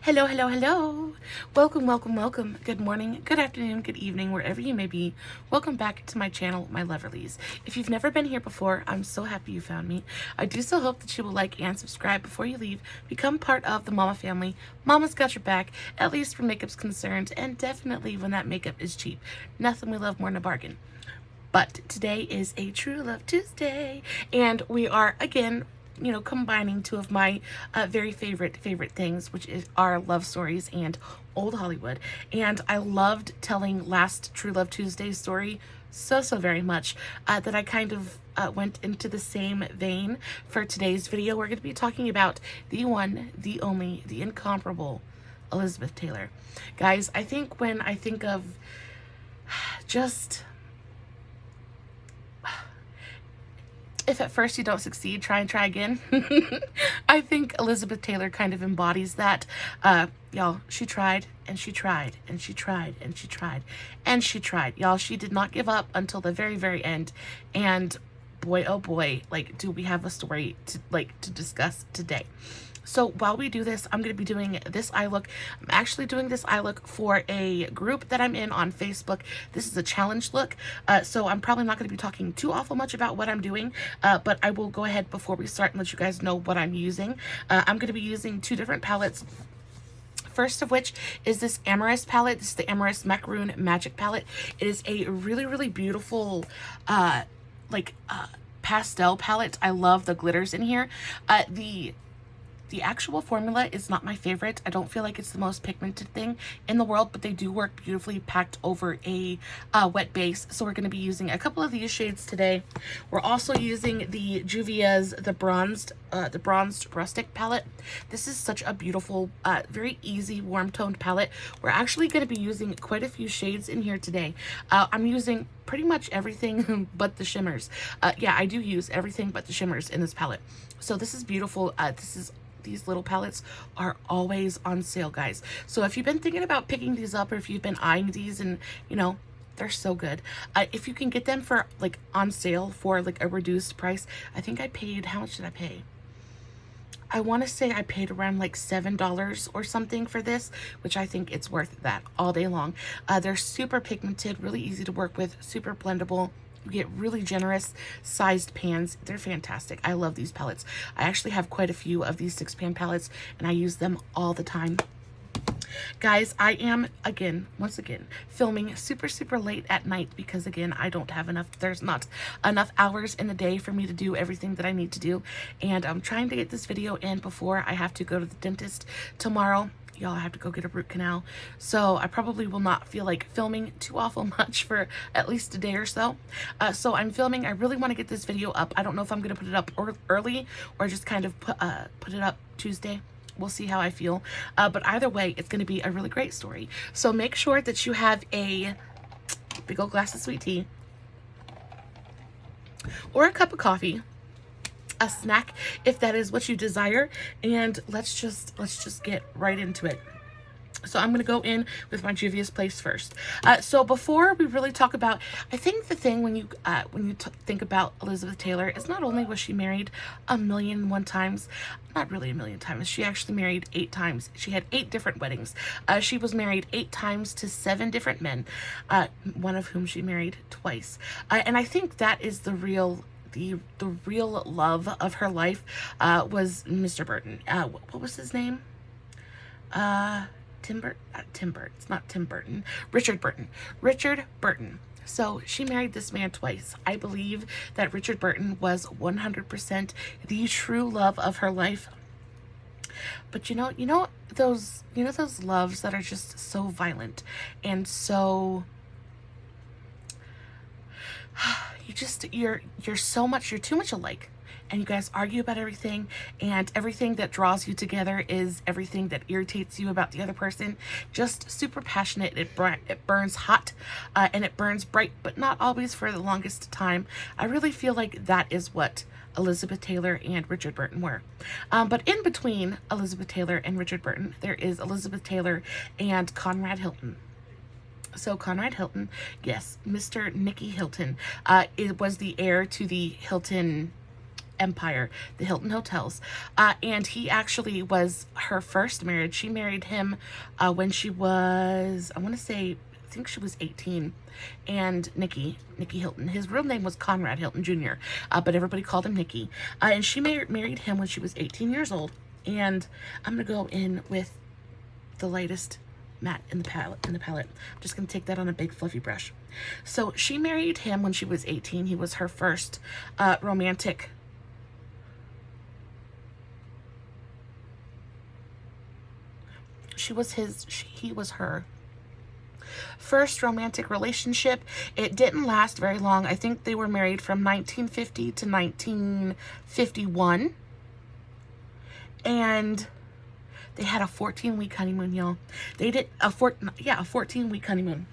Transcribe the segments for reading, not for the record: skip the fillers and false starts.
Hello, hello, hello. Welcome, welcome, welcome. Good morning, good afternoon, good evening, wherever you may be. Welcome back to my channel, my Loverlies. If you've never been here before, I'm so happy you found me. I do so hope that you will like and subscribe before you leave. Become part of the Mama family. Mama's got your back, at least where makeup's concerned, and definitely when that makeup is cheap. Nothing we love more than a bargain. But today is a True Love Tuesday, and we are again combining two of my very favorite things, which is our love stories and old Hollywood. And I loved telling last True Love Tuesday story so very much that I kind of went into the same vein for today's video. We're going to be talking about the one, the only, the incomparable Elizabeth Taylor. Guys, I think when I think of just, if at first you don't succeed, try and try again. I think Elizabeth Taylor kind of embodies that. Y'all, she tried and she tried and she tried and she tried and she tried. Y'all, she did not give up until the very end. And boy, oh boy, like, do we have a story to discuss today. So while we do this, I'm going to be doing this eye look. I'm actually doing this eye look for a group that I'm in on Facebook. This is a challenge look. So I'm probably not going to be talking too awful much about what I'm doing, but I will go ahead before we start and let you guys know what I'm using. I'm going to be using two different palettes. First of which is this Amorous palette. This is the Amorous Macaroon Magic palette. It is a really beautiful, pastel palette. I love the glitters in here. The actual formula is not my favorite. I don't feel like it's the most pigmented thing in the world, but they do work beautifully packed over a wet base. So we're going to be using a couple of these shades today. We're also using the Juvias, the bronzed Rustic palette. This is such a beautiful, very easy warm toned palette. We're actually going to be using quite a few shades in here today. I'm using pretty much everything but the shimmers. Yeah, I do use everything but the shimmers in this palette. So this is beautiful. These little palettes are always on sale, guys. So if you've been thinking about picking these up, or if you've been eyeing these and, they're so good. If you can get them for, on sale for, a reduced price. I think I paid, how much did I pay? I want to say I paid around $7 or something for this, which I think it's worth that all day long. They're super pigmented, really easy to work with, super blendable. You get really generous sized pans. They're fantastic. I love these palettes. I actually have quite a few of these 6-pan palettes and I use them all the time. Guys, I am once again filming super late at night because again, I don't have enough, there's not enough hours in the day for me to do everything that I need to do. And I'm trying to get this video in before I have to go to the dentist tomorrow. Y'all, I have to go get a root canal, so I probably will not feel like filming too awful much for at least a day or so. So I'm filming. I really want to get this video up. I don't know if I'm going to put it up early or just kind of put it up Tuesday. We'll see how I feel. But either way, it's going to be a really great story. So make sure that you have a big old glass of sweet tea or a cup of coffee, a snack if that is what you desire, and let's just get right into it. So I'm going to go in with my Juvia's Place first. So before we really talk about, I think the thing when you think about Elizabeth Taylor is not only was she married 1,000,001 times, not really 1,000,000 times, she actually married 8 times. She had 8 different weddings. She was married 8 times to 7 different men, one of whom she married twice. And I think that is the real love of her life was Mr. Burton. What was his name? It's not Tim Burton. Richard Burton. Richard Burton. So she married this man twice. I believe that Richard Burton was 100% the true love of her life. But you know those loves that are just so violent and so you're too much alike, and you guys argue about everything, and everything that draws you together is everything that irritates you about the other person. Just super passionate. It burns hot, and it burns bright, but not always for the longest time. I really feel like that is what Elizabeth Taylor and Richard Burton were. But in between Elizabeth Taylor and Richard Burton, there is Elizabeth Taylor and Conrad Hilton. So Conrad Hilton, yes, Mr. Nicky Hilton, it was the heir to the Hilton empire, the Hilton hotels. And he actually was her first marriage. She married him when she was, I want to say, I think she was 18. And Nikki Hilton, his real name was Conrad Hilton Jr., but everybody called him Nikki. And she married him when she was 18 years old. And I'm going to go in with the lightest matte in the palette. I'm just going to take that on a big fluffy brush. So she married him when she was 18. He was her first romantic he was her first romantic relationship. It didn't last very long. I think they were married from 1950 to 1951. And they had a 14-week honeymoon, y'all. They did a 14-week honeymoon.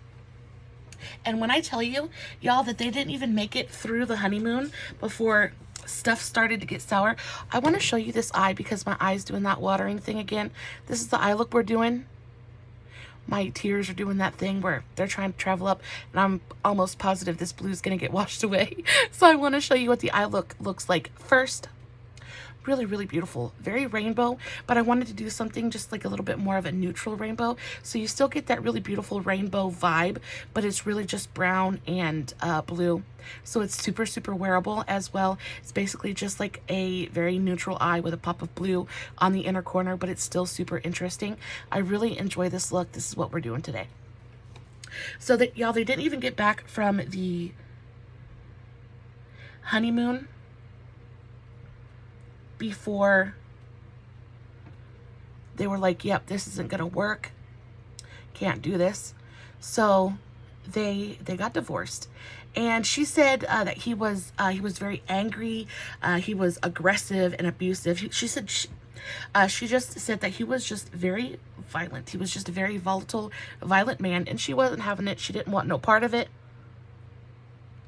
And when I tell you, y'all, that they didn't even make it through the honeymoon before stuff started to get sour, I want to show you this eye because my eye's doing that watering thing again. This is the eye look we're doing. My tears are doing that thing where they're trying to travel up, and I'm almost positive this blue is going to get washed away. So I want to show you what the eye look looks like first. Really, really beautiful. Very rainbow, but I wanted to do something just like a little bit more of a neutral rainbow. So you still get that really beautiful rainbow vibe, but it's really just brown and blue. So it's super, super wearable as well. It's basically just like a very neutral eye with a pop of blue on the inner corner, but it's still super interesting. I really enjoy this look. This is what we're doing today. So that, y'all, they didn't even get back from the honeymoon before they were like, yep, this isn't gonna work, can't do this. So they got divorced. And she said that he was very angry, he was aggressive and abusive. She just said that he was just very violent. He was just a very volatile, violent man, and she wasn't having it. She didn't want no part of it.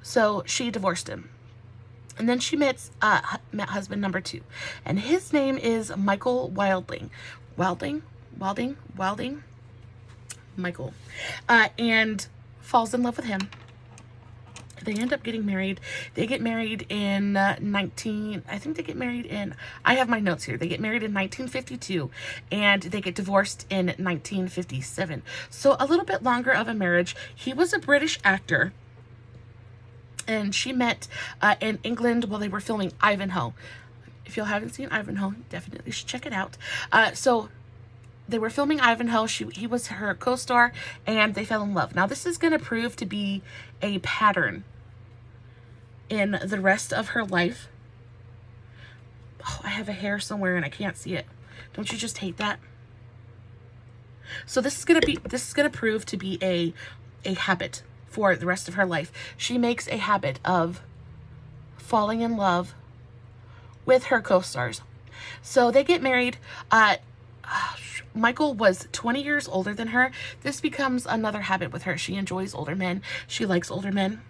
So she divorced him. And then she met husband number 2. And his name is Michael Wilding. Michael. And falls in love with him. They end up getting married. They get married in I have my notes here. They get married in 1952 and they get divorced in 1957. So a little bit longer of a marriage. He was a British actor. And she met in England while they were filming Ivanhoe. If you haven't seen Ivanhoe, definitely should check it out. So they were filming Ivanhoe. He was her co-star, and they fell in love. Now, this is going to prove to be a pattern in the rest of her life. Oh, I have a hair somewhere, and I can't see it. Don't you just hate that? So this is going to prove to be a habit for the rest of her life. She makes a habit of falling in love with her co-stars. So they get married. Michael was 20 years older than her. This becomes another habit with her. She enjoys older men. She likes older men.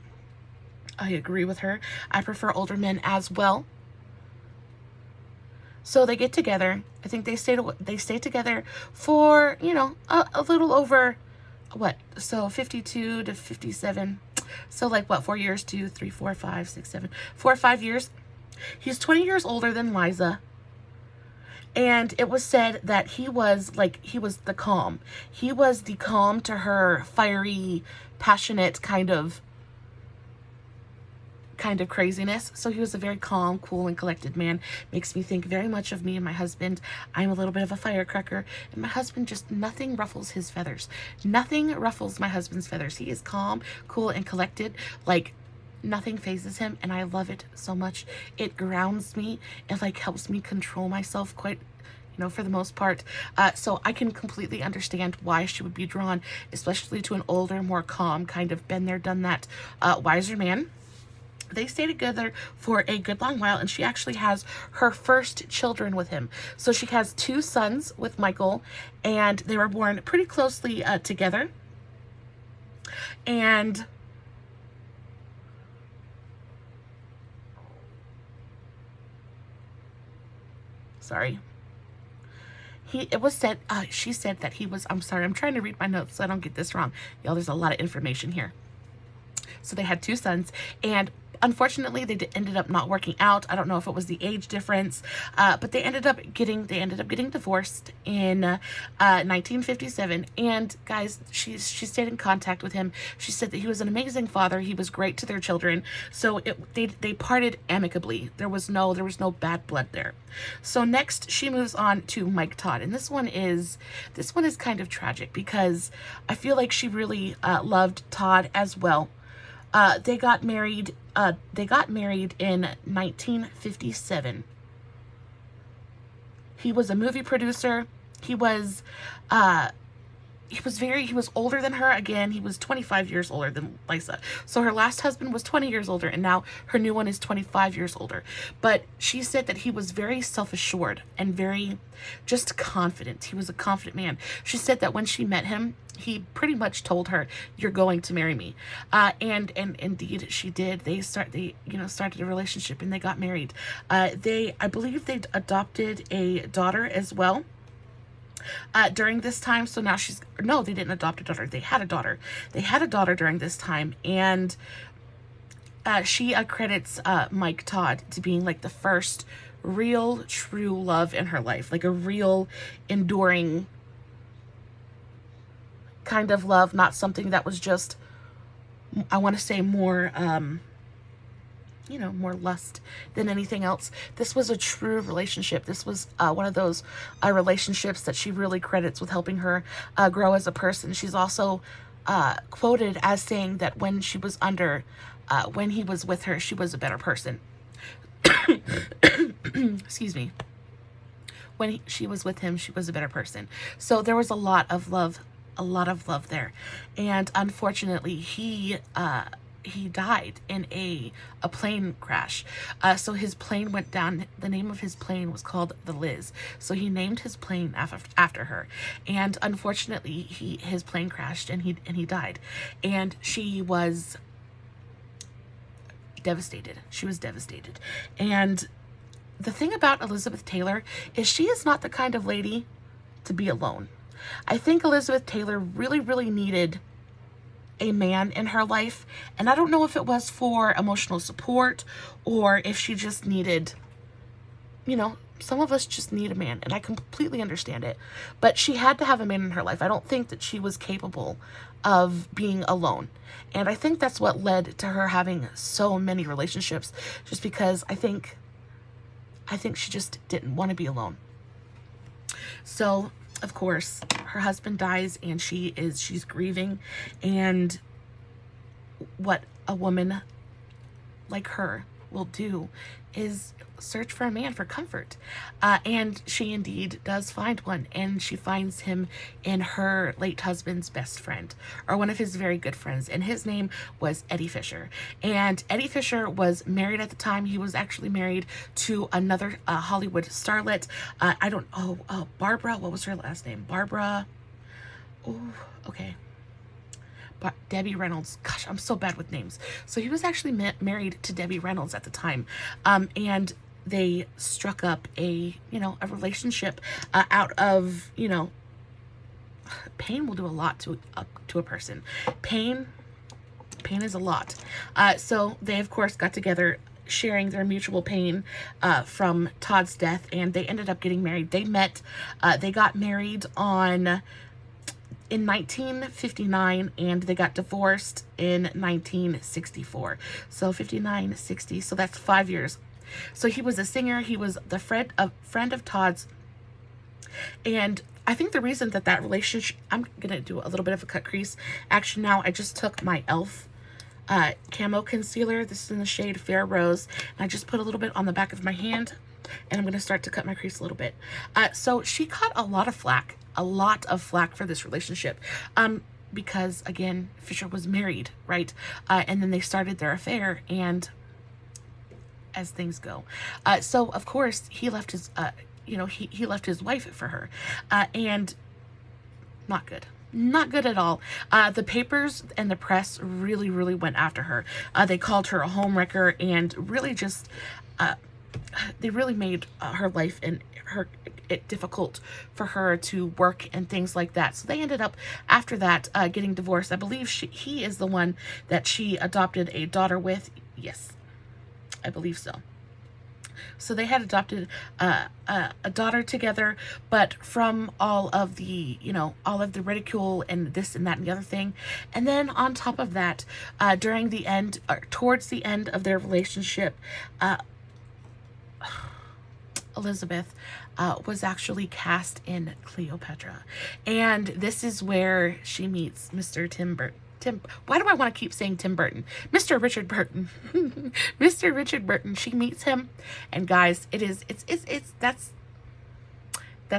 I agree with her. I prefer older men as well. So they get together. I think they stay together for, you know, a little over what? So 52 to 57. So like what? 4 years, 2, 3, 4, 5, 6, 7, 4 or 5 years. He's 20 years older than Liza. And it was said that he was the calm. He was the calm to her fiery, passionate kind of craziness. So he was a very calm, cool, and collected man. Makes me think very much of me and my husband. I'm a little bit of a firecracker, and my husband, just nothing ruffles his feathers. Nothing ruffles my husband's feathers. He is calm, cool, and collected. Like, nothing phases him, and I love it so much. It grounds me. It like helps me control myself quite, you know, for the most part. So I can completely understand why she would be drawn, especially to an older, more calm, kind of been there, done that, wiser man. They stay together for a good long while, and she actually has her first children with him. So she has 2 sons with Michael, and they were born pretty closely together. And sorry. She said that he was, I'm sorry, I'm trying to read my notes so I don't get this wrong. Y'all, there's a lot of information here. So they had 2 sons, and unfortunately, they ended up not working out. I don't know if it was the age difference, but they ended up getting divorced in 1957. And guys, she stayed in contact with him. She said that he was an amazing father. He was great to their children. So they parted amicably. There was no bad blood there. So next she moves on to Mike Todd, and this one is kind of tragic because I feel like she really loved Todd as well. They got married in 1957. He was a movie producer. He was older than her. Again, he was 25 years older than Lisa. So her last husband was 20 years older, and now her new one is 25 years older. But she said that he was very self-assured and very just confident. He was a confident man. She said that when she met him, he pretty much told her, "You're going to marry me," and indeed she did. They started a relationship and they got married. I believe they adopted a daughter as well during this time. So now they didn't adopt a daughter. They had a daughter. They had a daughter during this time, and she credits Mike Todd to being like the first real, true love in her life, like a real, enduring kind of love, not something that was just, I want to say, more more lust than anything else. This was a true relationship. This was one of those relationships that she really credits with helping her grow as a person. She's also quoted as saying that when he was with her, she was a better person. Excuse me. When she was with him, she was a better person. So there was a lot of love there. And unfortunately, he died in a plane crash. So his plane went down. The name of his plane was called the Liz. So he named his plane after her. And unfortunately, his plane crashed and he died. And she was devastated. She was devastated. And the thing about Elizabeth Taylor is she is not the kind of lady to be alone. I think Elizabeth Taylor really, really needed a man in her life, and I don't know if it was for emotional support or if she just needed, some of us just need a man, and I completely understand it, but she had to have a man in her life. I don't think that she was capable of being alone, and I think that's what led to her having so many relationships, just because I think she just didn't want to be alone. So of course, her husband dies and she's grieving, and what a woman like her will do is search for a man for comfort. And she indeed does find one, and she finds him in her late husband's best friend, or one of his very good friends, and his name was Eddie Fisher. And Eddie Fisher was married at the time. He was actually married to another Hollywood starlet. Barbara, what was her last name? Barbara. Oh, okay. Debbie Reynolds. Gosh, I'm so bad with names. So he was actually married to Debbie Reynolds at the time. And they struck up a relationship out of, pain will do a lot to a person. Pain is a lot. So they, of course, got together, sharing their mutual pain from Todd's death, and they ended up getting married. They got married in 1959, and they got divorced in 1964. So 59, 60, so that's 5 years. So he was a singer. He was the friend of Todd's. And I think the reason that relationship, I'm going to do a little bit of a cut crease action now. I just took my e.l.f. Camo concealer. This is in the shade Fair Rose. And I just put a little bit on the back of my hand, and I'm going to start to cut my crease a little bit. So she caught a lot of flack for this relationship. Because again, Fisher was married, right? And then they started their affair, and as things go. So of course he left his, he left his wife for her, and not good at all. The papers and the press really, really went after her. They called her a homewrecker, and really just, they really made her life and it difficult for her to work and things like that. So they ended up, after that, getting divorced. I believe he is the one that she adopted a daughter with. Yes. I believe so. So they had adopted a daughter together, but from all of the, all of the ridicule and this and that and the other thing. And then on top of that, during the end, or towards the end of their relationship, Elizabeth was actually cast in Cleopatra. And this is where she meets Mr. Tim Burton. Why do I want to keep saying Tim Burton? Mr. Richard Burton. Mr. Richard Burton. She meets him, and guys, that's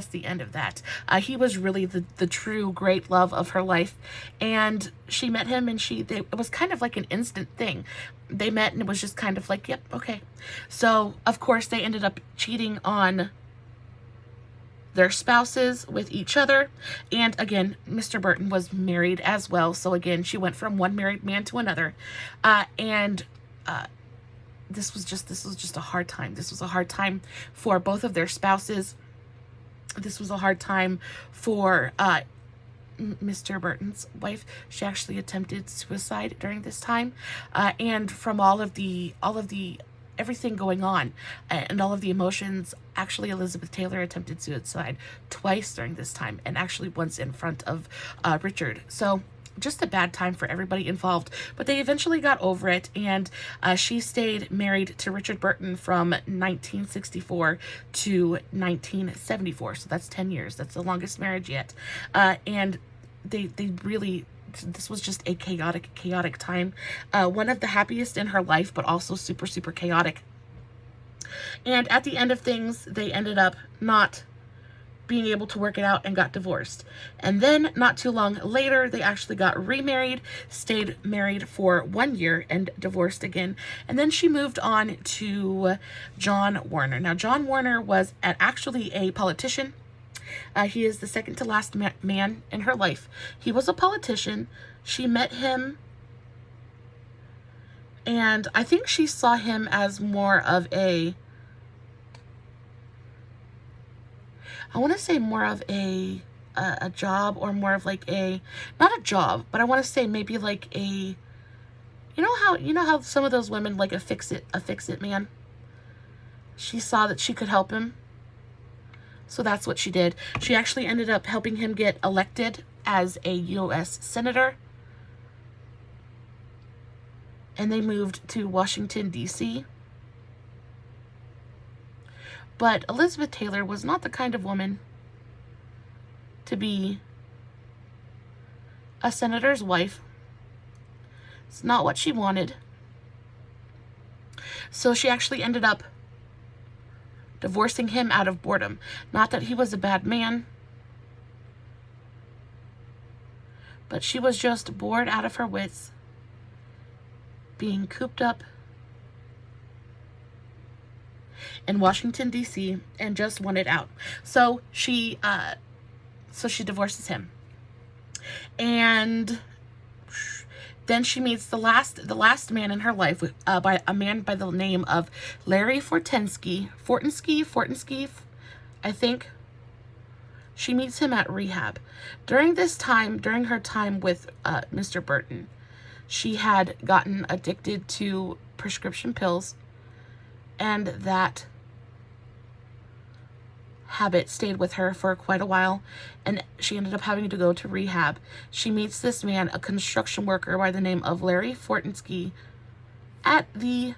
the end of that. He was really the true great love of her life, and she met him, and it was kind of like an instant thing. They met, and it was just kind of like, yep, okay. So of course they ended up cheating on their spouses with each other. And again, Mr. Burton was married as well. So again, she went from one married man to another. This was just a hard time. This was a hard time for both of their spouses. This was a hard time for Mr. Burton's wife. She actually attempted suicide during this time. And from all of the everything going on and all of the emotions, actually Elizabeth Taylor attempted suicide twice during this time, and actually once in front of Richard. So just a bad time for everybody involved, but they eventually got over it, and she stayed married to Richard Burton from 1964 to 1974. So that's 10 years. That's the longest marriage yet. And they really, this was just a chaotic time. One of the happiest in her life, but also super, super chaotic. And at the end of things, they ended up not being able to work it out and got divorced. And then not too long later, they actually got remarried, stayed married for 1 year, and divorced again. And then she moved on to John Warner. Now, John Warner was actually a politician. He is the second to last man in her life. He was a politician. She met him, and I think she saw him as more of a, I want to say more of a job, or more of like a, not a job, but I want to say maybe like a, you know how some of those women like a fix it man. She saw that she could help him. So that's what she did. She actually ended up helping him get elected as a U.S. Senator. And they moved to Washington, D.C. But Elizabeth Taylor was not the kind of woman to be a senator's wife. It's not what she wanted. So she actually ended up divorcing him out of boredom. Not that he was a bad man, but she was just bored out of her wits, being cooped up in Washington, D.C., and just wanted out. So she divorces him. And then she meets the last man in her life, by a man by the name of Larry Fortensky, I think. She meets him at rehab. During her time with Mr. Burton, she had gotten addicted to prescription pills, and that habit stayed with her for quite a while, and she ended up having to go to rehab. She meets this man, a construction worker by the name of Larry Fortensky, at the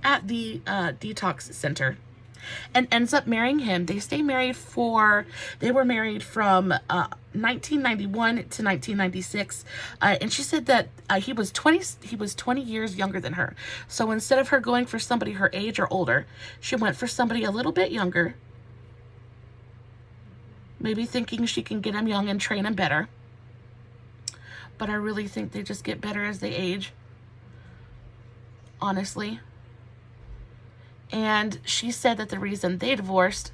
detox center, and ends up marrying him. They were married from 1991 to 1996, and she said that he was 20 years younger than her. So instead of her going for somebody her age or older, she went for somebody a little bit younger, maybe thinking she can get him young and train him better. But I really think they just get better as they age, honestly. And she said that the reason they divorced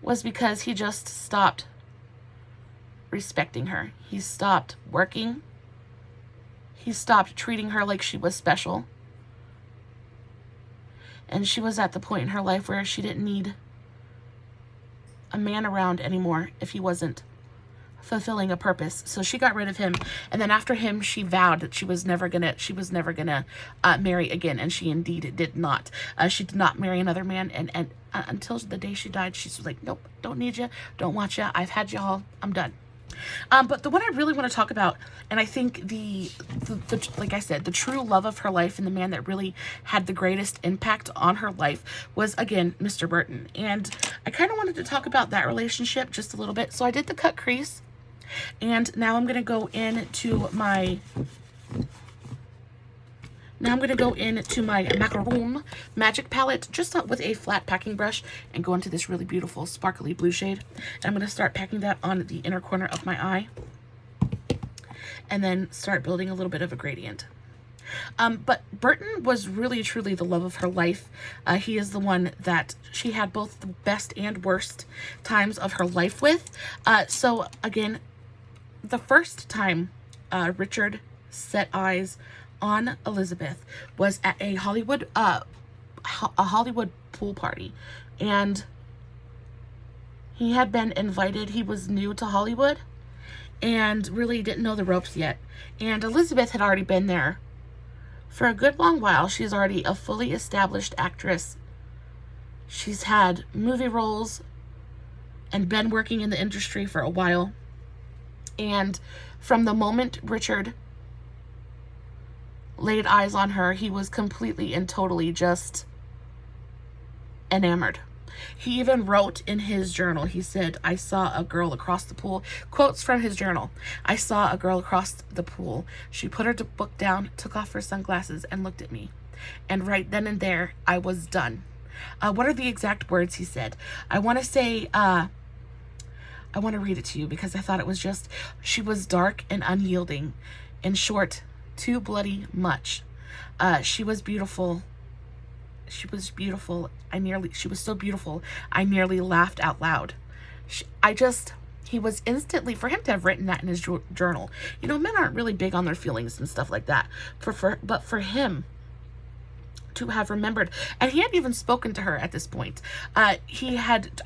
was because he just stopped respecting her. He stopped working. He stopped treating her like she was special. And she was at the point in her life where she didn't need a man around anymore if he wasn't fulfilling a purpose. So she got rid of him, and then after him she vowed that she was never gonna marry again, and she indeed did not. She did not marry another man, and until the day she died, she was like, nope, don't need you, don't want you, I've had you all, I'm done. But the one I really want to talk about, and I think the like I said, the true love of her life and the man that really had the greatest impact on her life was, again, Mr. Burton. And I kind of wanted to talk about that relationship just a little bit. So I did the cut crease, and now I'm going to go into my Macaroon Magic Palette, just with a flat packing brush, and go into this really beautiful sparkly blue shade. And I'm going to start packing that on the inner corner of my eye, and then start building a little bit of a gradient. But Burton was really, truly the love of her life. He is the one that she had both the best and worst times of her life with. So again, the first time Richard set eyes on Elizabeth was at a Hollywood pool party, and he had been invited. He was new to Hollywood and really didn't know the ropes yet, and Elizabeth had already been there for a good long while. She's already a fully established actress. She's had movie roles and been working in the industry for a while, and from the moment Richard laid eyes on her, he was completely and totally just enamored. He even wrote in his journal, he said, I saw a girl across the pool. Quotes from his journal. I saw a girl across the pool. She put her book down, took off her sunglasses, and looked at me. And right then and there, I was done. What are the exact words he said? I want to say, I want to read it to you because I thought it was just, she was dark and unyielding. In short, too bloody much. She was beautiful. She was beautiful. She was so beautiful, I nearly laughed out loud. He was instantly, for him to have written that in his journal, you know, men aren't really big on their feelings and stuff like that. But for him to have remembered, and he hadn't even spoken to her at this point. I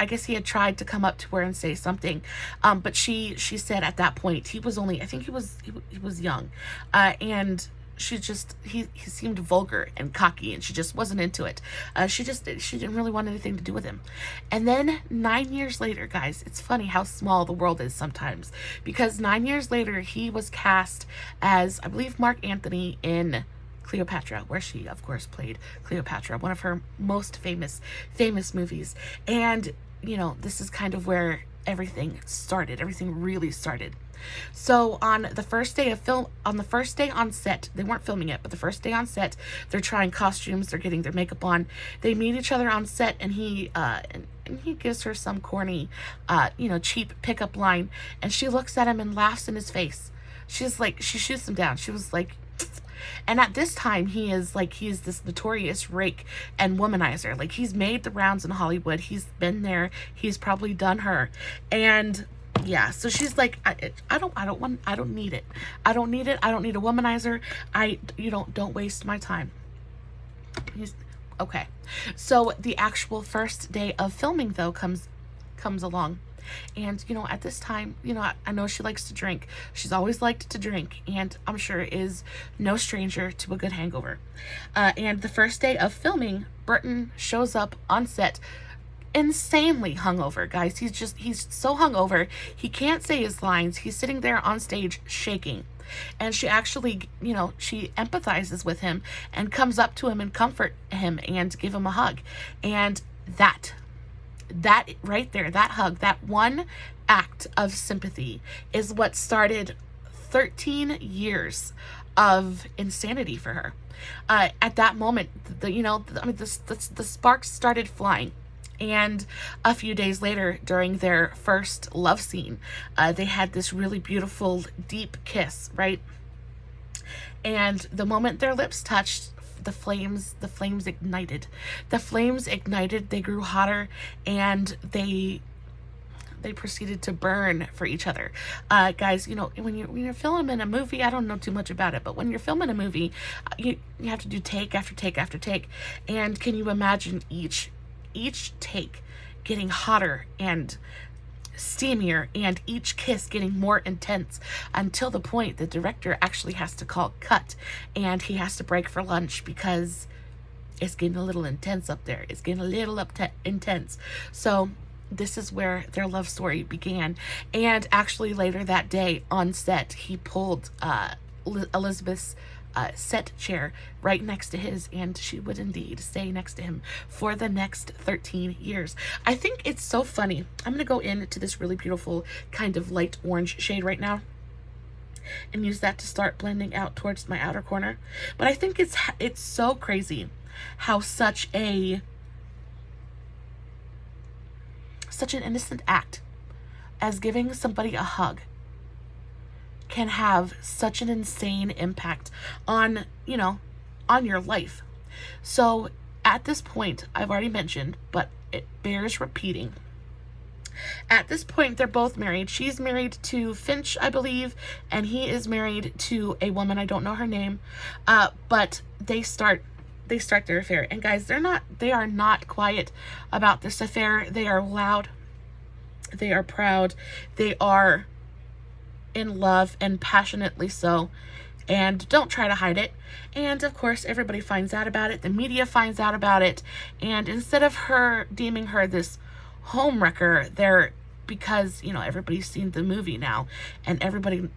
guess he had tried to come up to her and say something, but she said at that point, he was only, I think he was young, and he seemed vulgar and cocky, and she just wasn't into it. She didn't really want anything to do with him. And then 9 years later, guys, it's funny how small the world is sometimes, because 9 years later, he was cast as, I believe, Mark Anthony in Cleopatra, where she, of course, played Cleopatra, one of her most famous movies. And, you know, this is kind of where everything really started. So on the first day on set, they weren't filming it, but the first day on set, they're trying costumes, they're getting their makeup on, they meet each other on set, and he gives her some corny, cheap pickup line, and she looks at him and laughs in his face. She shoots him down. She was like, and at this time, he is this notorious rake and womanizer. Like, he's made the rounds in Hollywood. He's been there. He's probably done her. And yeah, so she's like, I don't need it. I don't need it. I don't need a womanizer. Don't waste my time. He's okay. So the actual first day of filming, though, comes along. And, at this time, I know she likes to drink. She's always liked to drink, and I'm sure is no stranger to a good hangover. And the first day of filming, Burton shows up on set insanely hungover, guys. He's so hungover, he can't say his lines. He's sitting there on stage shaking. And she actually, she empathizes with him and comes up to him and comfort him and give him a hug. And that right there, that hug, that one act of sympathy is what started 13 years of insanity for her. At that moment, the sparks started flying. And a few days later, during their first love scene, they had this really beautiful, deep kiss, right? And the moment their lips touched, the flames ignited. They grew hotter, and they proceeded to burn for each other. Guys, when you're filming a movie, I don't know too much about it, but when you're filming a movie, you have to do take after take after take. And can you imagine each take getting hotter and steamier, and each kiss getting more intense, until the point the director actually has to call cut, and he has to break for lunch because it's getting a little intense up there. It's getting a little intense. So this is where their love story began. And actually later that day on set, he pulled Elizabeth's set chair right next to his, and she would indeed stay next to him for the next 13 years. I think it's so funny. I'm gonna go into this really beautiful kind of light orange shade right now and use that to start blending out towards my outer corner. But I think it's so crazy how such an innocent act as giving somebody a hug can have such an insane impact on, you know, on your life. So at this point, I've already mentioned, but it bears repeating. At this point, they're both married. She's married to Finch, I believe, and he is married to a woman, I don't know her name, but they start their affair. And guys, they are not quiet about this affair. They are loud. They are proud. They are in love, and passionately so, and don't try to hide it. And of course, everybody finds out about it. The media finds out about it, and instead of her deeming her this homewrecker, because, you know, everybody's seen the movie now, and everybody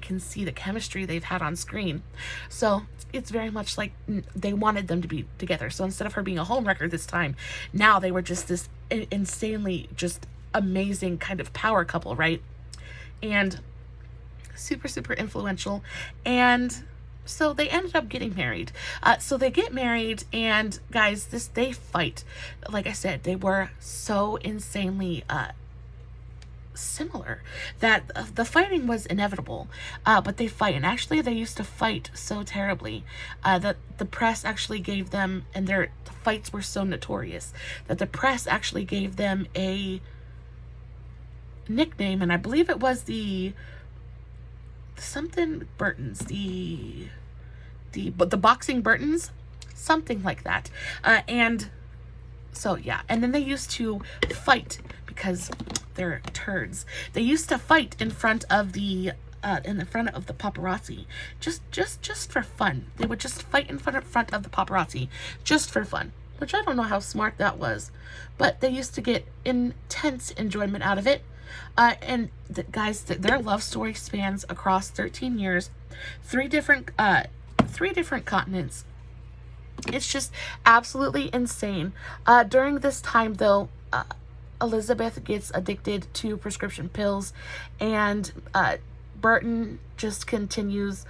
can see the chemistry they've had on screen. So it's very much like they wanted them to be together. So instead of her being a homewrecker this time, now they were just this insanely just amazing kind of power couple, right? And super, super influential. And so they ended up getting married. So they get married, and guys, they fight. Like I said, they were so insanely similar that the fighting was inevitable, but they fight. And actually they used to fight so terribly that the press actually gave them, and the fights were so notorious that the press actually gave them a nickname, and I believe it was the something Burtons, the boxing Burtons, something like that. And so yeah, and then they used to fight because they're turds. They used to fight in front of the paparazzi, just for fun. They would just fight in front of the paparazzi just for fun, which I don't know how smart that was, but they used to get intense enjoyment out of it. And guys, their love story spans across 13 years, three different continents. It's just absolutely insane. During this time, though, Elizabeth gets addicted to prescription pills, and Burton just continues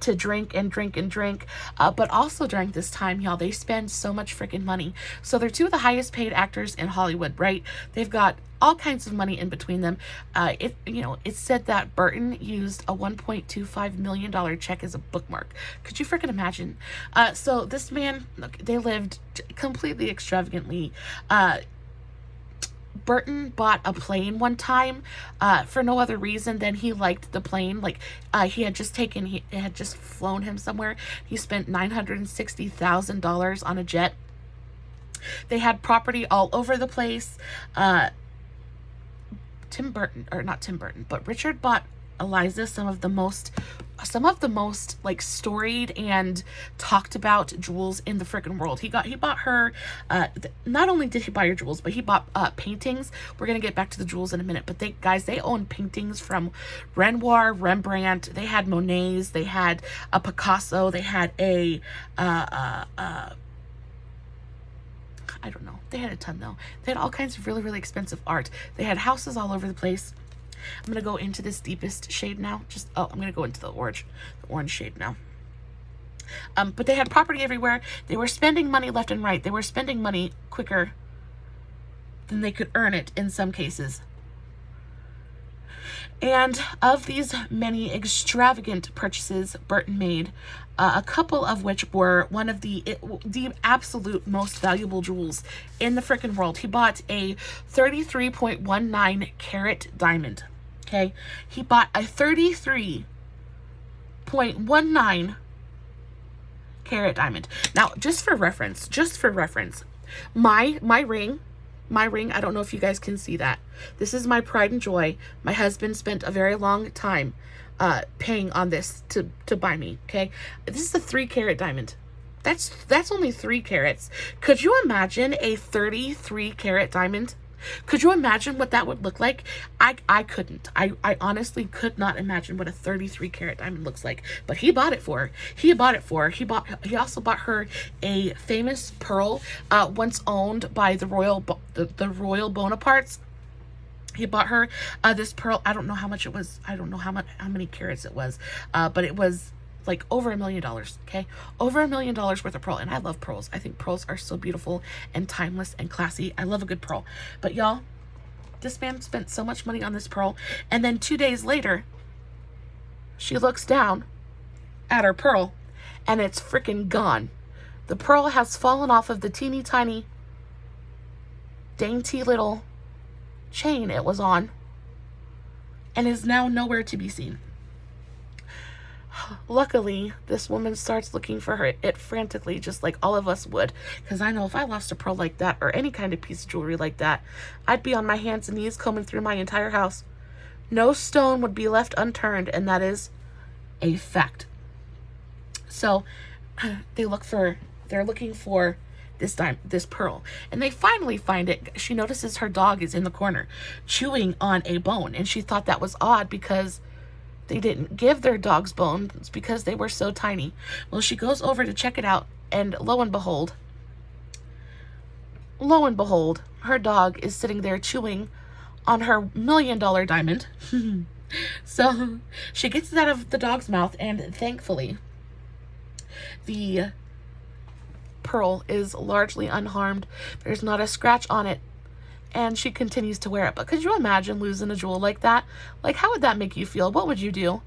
to drink and drink and drink. But also during this time, y'all, they spend so much freaking money. So they're two of the highest paid actors in Hollywood, right? They've got all kinds of money in between them. It's said that Burton used a $1.25 million check as a bookmark. Could you freaking imagine? So this man, look, they lived completely extravagantly. Burton bought a plane one time for no other reason than he liked the plane. Like he had just flown him somewhere. He spent $960,000 on a jet. They had property all over the place. Richard bought Eliza some of the most like storied and talked about jewels in the freaking world. He bought her, not only did he buy her jewels, but he bought paintings. We're gonna get back to the jewels in a minute, but they own paintings from Renoir, Rembrandt. They had Monets, they had a Picasso, they had I don't know. They had a ton though. They had all kinds of really, really expensive art. They had houses all over the place. I'm going to go into this deepest shade now. I'm going to go into the orange shade now. But they had property everywhere. They were spending money left and right. They were spending money quicker than they could earn it in some cases. And of these many extravagant purchases Burton made, a couple of which were one of the absolute most valuable jewels in the freaking world. He bought a 33.19 carat diamond. Okay, he bought a 33.19 carat diamond. Now, just for reference, my ring my ring. I don't know if you guys can see that. This is my pride and joy. My husband spent a very long time paying on this to buy me, okay? This is a 3-carat diamond. That's only 3 carats. Could you imagine a 33-carat diamond? Could you imagine what that would look like? I couldn't. I honestly could not imagine what a 33-carat diamond looks like. But he bought it for her. He also bought her a famous pearl, once owned by the Royal Bonapartes. He bought her this pearl. I don't know how much it was. I don't know how many carats it was. But it was like over $1 million, okay? Over $1 million worth of pearl. And I love pearls. I think pearls are so beautiful and timeless and classy. I love a good pearl. But y'all, this man spent so much money on this pearl. And then 2 days later, she looks down at her pearl and it's freaking gone. The pearl has fallen off of the teeny tiny, dainty little chain it was on and is now nowhere to be seen. Luckily, this woman starts looking for it frantically, just like all of us would. Because I know if I lost a pearl like that, or any kind of piece of jewelry like that, I'd be on my hands and knees combing through my entire house. No stone would be left unturned, and that is a fact. So, they're looking for this pearl. And they finally find it. She notices her dog is in the corner, chewing on a bone. And she thought that was odd because they didn't give their dogs bones because they were so tiny. Well, she goes over to check it out, and lo and behold, her dog is sitting there chewing on her $1 million diamond. So she gets it out of the dog's mouth, and thankfully, the pearl is largely unharmed. There's not a scratch on it. And she continues to wear it. But could you imagine losing a jewel like that? Like, how would that make you feel? What would you do?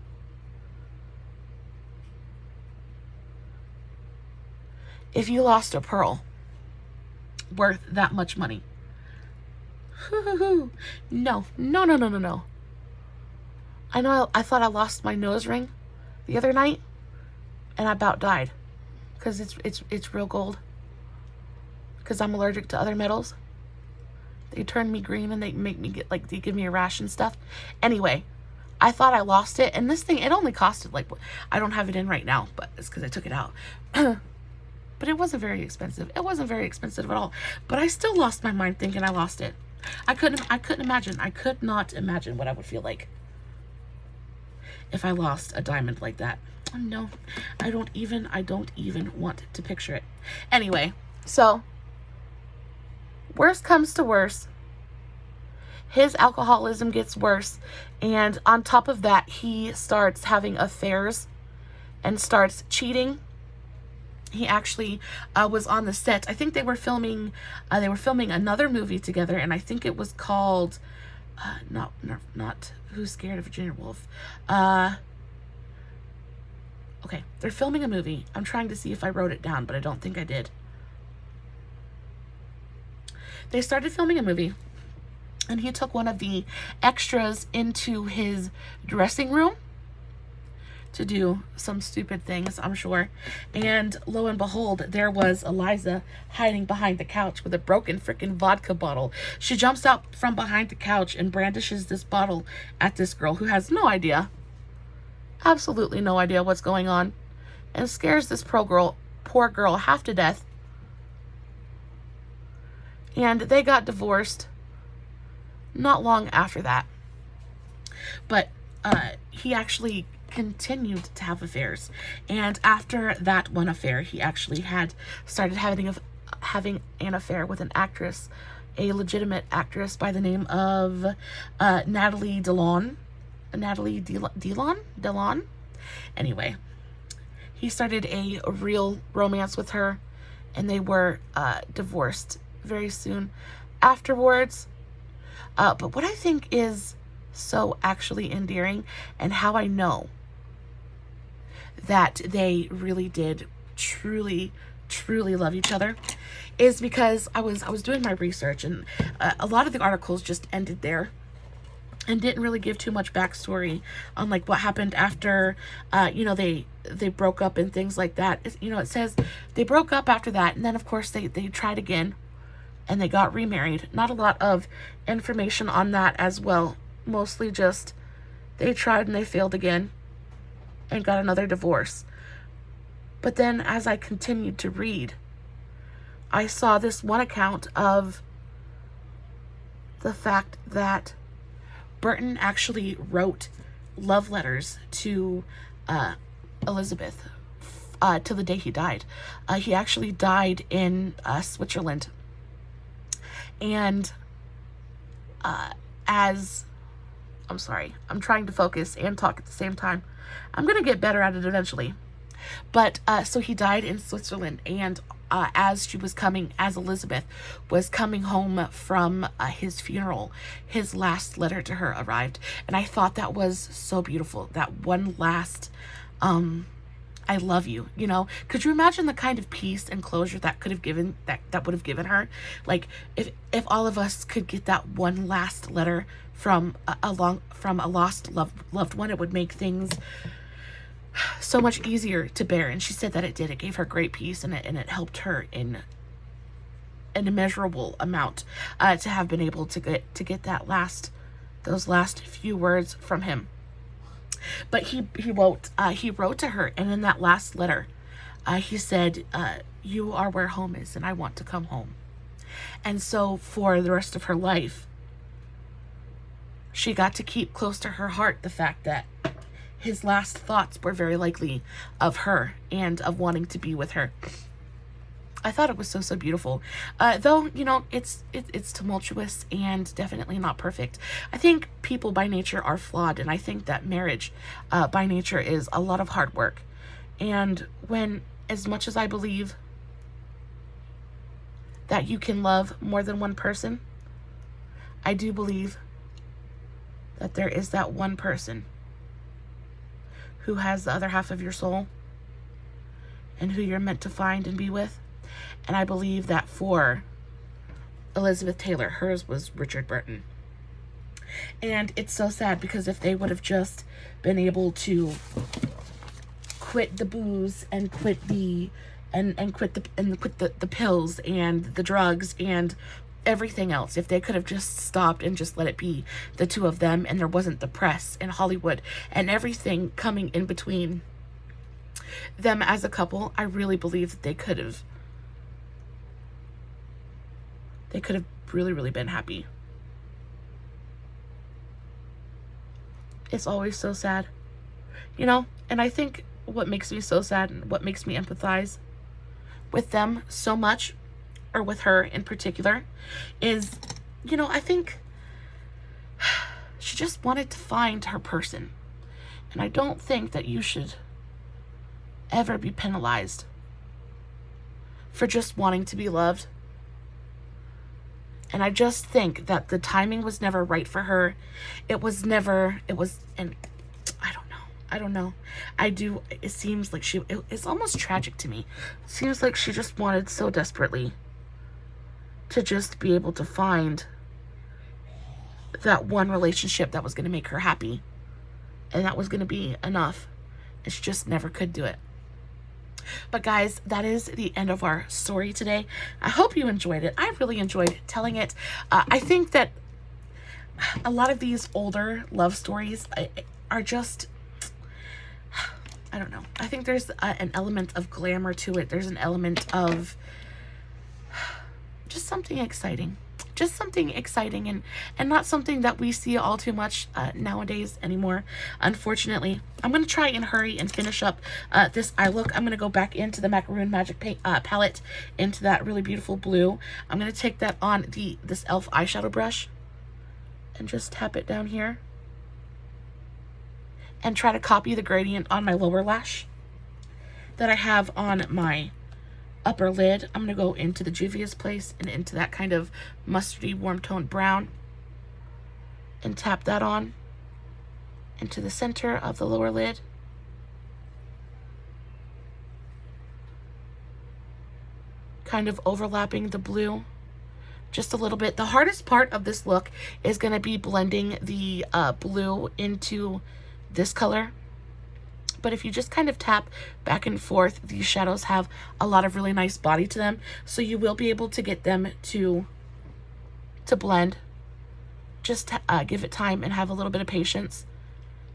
If you lost a pearl worth that much money? No. I know I thought I lost my nose ring the other night, and I about died. Because it's real gold. Because I'm allergic to other metals. They turn me green and they make me they give me a rash and stuff. Anyway, I thought I lost it. And this thing, it only costed I don't have it in right now, but it's because I took it out. But it wasn't very expensive. It wasn't very expensive at all. But I still lost my mind thinking I lost it. I couldn't imagine. I could not imagine what I would feel like if I lost a diamond like that. No, I don't even want to picture it. Anyway, so worst comes to worst, his alcoholism gets worse, and on top of that, he starts having affairs and starts cheating. He actually was on the set. I think they were filming another movie together, and I think it was called not Who's Scared of Virginia Woolf. Okay, they're filming a movie. I'm trying to see if I wrote it down, but I don't think I did. They started filming a movie, and he took one of the extras into his dressing room to do some stupid things, I'm sure. And lo and behold, there was Eliza hiding behind the couch with a broken freaking vodka bottle. She jumps out from behind the couch and brandishes this bottle at this girl who has no idea, absolutely no idea what's going on, and scares this poor girl half to death. And they got divorced not long after that. But he actually continued to have affairs. And after that one affair, he actually started having an affair with an actress, a legitimate actress by the name of Natalie Delon. Delon? Anyway, he started a real romance with her, and they were divorced very soon afterwards. But what I think is so actually endearing, and how I know that they really did truly love each other, is because I was doing my research, and a lot of the articles just ended there and didn't really give too much backstory on what happened after they broke up and things like that. It says they broke up after that, and then of course they tried again, and they got remarried. Not a lot of information on that as well. Mostly just they tried and they failed again and got another divorce. But then as I continued to read, I saw this one account of the fact that Burton actually wrote love letters to Elizabeth till the day he died. He actually died in Switzerland. And I'm sorry, I'm trying to focus and talk at the same time. I'm going to get better at it eventually. But so he died in Switzerland, and as Elizabeth was coming home from his funeral, his last letter to her arrived. And I thought that was so beautiful. That one last, I love you, you know. Could you imagine the kind of peace and closure that could have given, that would have given her? Like, if all of us could get that one last letter from a lost loved one, it would make things so much easier to bear. And she said that it did. It gave her great peace, and it helped her in an immeasurable amount to have been able to get those last few words from him. But he wrote to her, and in that last letter, he said, "You are where home is, and I want to come home." And so for the rest of her life, she got to keep close to her heart the fact that his last thoughts were very likely of her and of wanting to be with her. I thought it was so beautiful. Though, you know, it's tumultuous and definitely not perfect. I think people by nature are flawed, and I think that marriage by nature is a lot of hard work. And as much as I believe that you can love more than one person, I do believe that there is that one person who has the other half of your soul and who you're meant to find and be with. And I believe that for Elizabeth Taylor, hers was Richard Burton. And it's so sad, because if they would have just been able to quit the booze and quit the pills and the drugs and everything else, if they could have just stopped and just let it be the two of them, and there wasn't the press and Hollywood and everything coming in between them as a couple, I really believe that they could have really been happy. It's always so sad, you know. And I think what makes me so sad and what makes me empathize with them so much, or with her in particular, is, you know, I think she just wanted to find her person. And I don't think that you should ever be penalized for just wanting to be loved. And I just think that the timing was never right for her. And I don't know. It seems like it's almost tragic to me. It seems like she just wanted so desperately to just be able to find that one relationship that was going to make her happy, and that was going to be enough. And she just never could do it. But guys, that is the end of our story today. I hope you enjoyed it. I really enjoyed telling it. I think that a lot of these older love stories are just, I don't know. I think there's an element of glamour to it. There's an element of just something exciting. Just something exciting, and not something that we see all too much nowadays anymore, unfortunately. I'm going to try and hurry and finish up this eye look. I'm going to go back into the Macaroon Magic Paint palette, into that really beautiful blue. I'm going to take that on this e.l.f. eyeshadow brush and just tap it down here and try to copy the gradient on my lower lash that I have on my upper lid. I'm going to go into the Juvias place and into that kind of mustardy warm toned brown and tap that on into the center of the lower lid. Kind of overlapping the blue just a little bit. The hardest part of this look is going to be blending the blue into this color. But if you just kind of tap back and forth, these shadows have a lot of really nice body to them. So you will be able to get them to to blend. Just give it time and have a little bit of patience,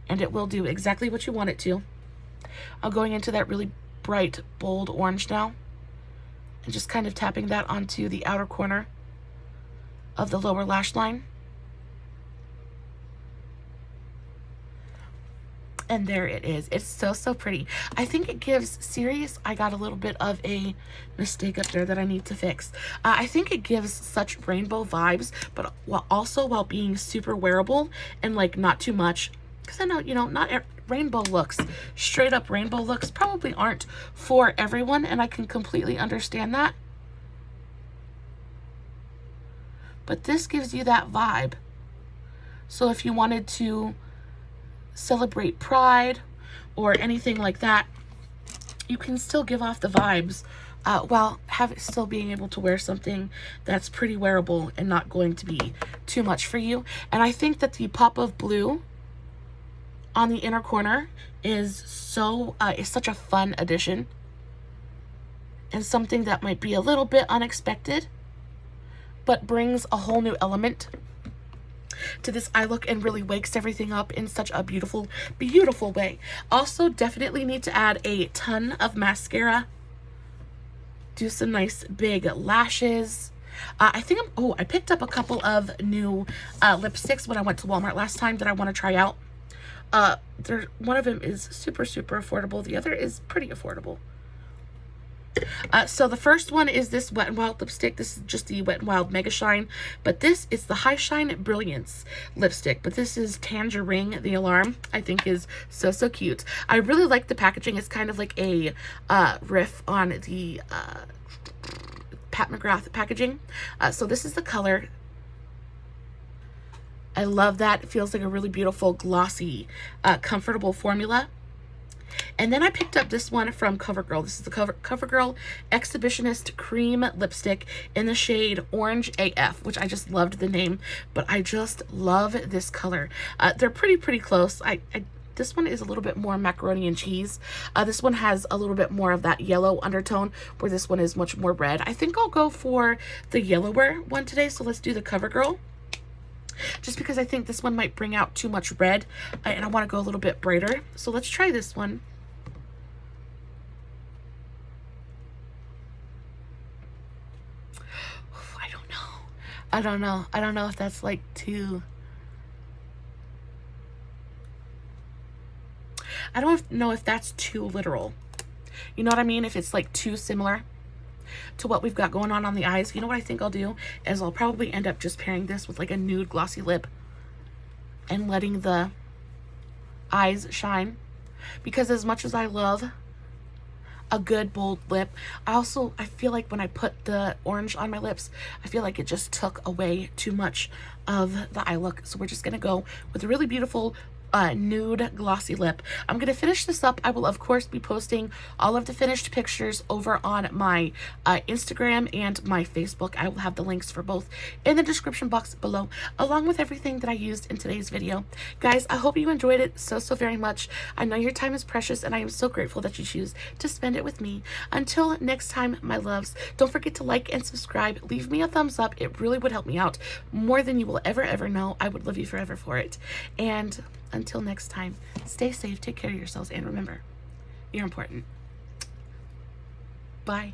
and it will do exactly what you want it to. I'm going into that really bright, bold orange now, and just kind of tapping that onto the outer corner of the lower lash line. And there it is. It's so, so pretty. I think it gives serious. I got a little bit of a mistake up there that I need to fix. I think it gives such rainbow vibes, but while being super wearable and like not too much. Because I know, you know, not rainbow looks, straight up rainbow looks probably aren't for everyone, and I can completely understand that. But this gives you that vibe. So if you wanted to celebrate Pride or anything like that, you can still give off the vibes while still being able to wear something that's pretty wearable and not going to be too much for you. And I think that the pop of blue on the inner corner is such a fun addition, and something that might be a little bit unexpected but brings a whole new element to this eye look and really wakes everything up in such a beautiful, beautiful way. Also, definitely need to add a ton of mascara. Do some nice big lashes. I picked up a couple of new lipsticks when I went to Walmart last time that I want to try out. One of them is super, super affordable. The other is pretty affordable. So the first one is this Wet n Wild lipstick. This is just the Wet n Wild Mega Shine, but this is the High Shine Brilliance lipstick, but this is Tangerine. The alarm, I think, is so, so cute. I really like the packaging. It's kind of like a riff on the Pat McGrath packaging. So this is the color. I love that. It feels like a really beautiful, glossy, comfortable formula. And then I picked up this one from Covergirl. This is the Covergirl Exhibitionist Cream Lipstick in the shade Orange AF, which I just loved the name, but I just love this color. They're pretty close. This one is a little bit more macaroni and cheese. This one has a little bit more of that yellow undertone, where this one is much more red. I think I'll go for the yellower one today, so let's do the Covergirl. Just because I think this one might bring out too much red, and I want to go a little bit brighter. So let's try this one. I don't know if that's like too... I don't know if that's too literal. You know what I mean? If it's like too similar to what we've got going on the eyes. You know what I think I'll do is I'll probably end up just pairing this with like a nude glossy lip and letting the eyes shine, because as much as I love a good bold lip, I feel like when I put the orange on my lips, I feel like it just took away too much of the eye look. So we're just gonna go with a really beautiful nude glossy lip. I'm gonna finish this up. I will of course be posting all of the finished pictures over on my Instagram and my Facebook. I will have the links for both in the description box below, along with everything that I used in today's video. Guys, I hope you enjoyed it so very much. I know your time is precious, and I am so grateful that you choose to spend it with me. Until next time, my loves, don't forget to like and subscribe. Leave me a thumbs up. It really would help me out more than you will ever know. I would love you forever for it. And until next time, stay safe, take care of yourselves, and remember, you're important. Bye.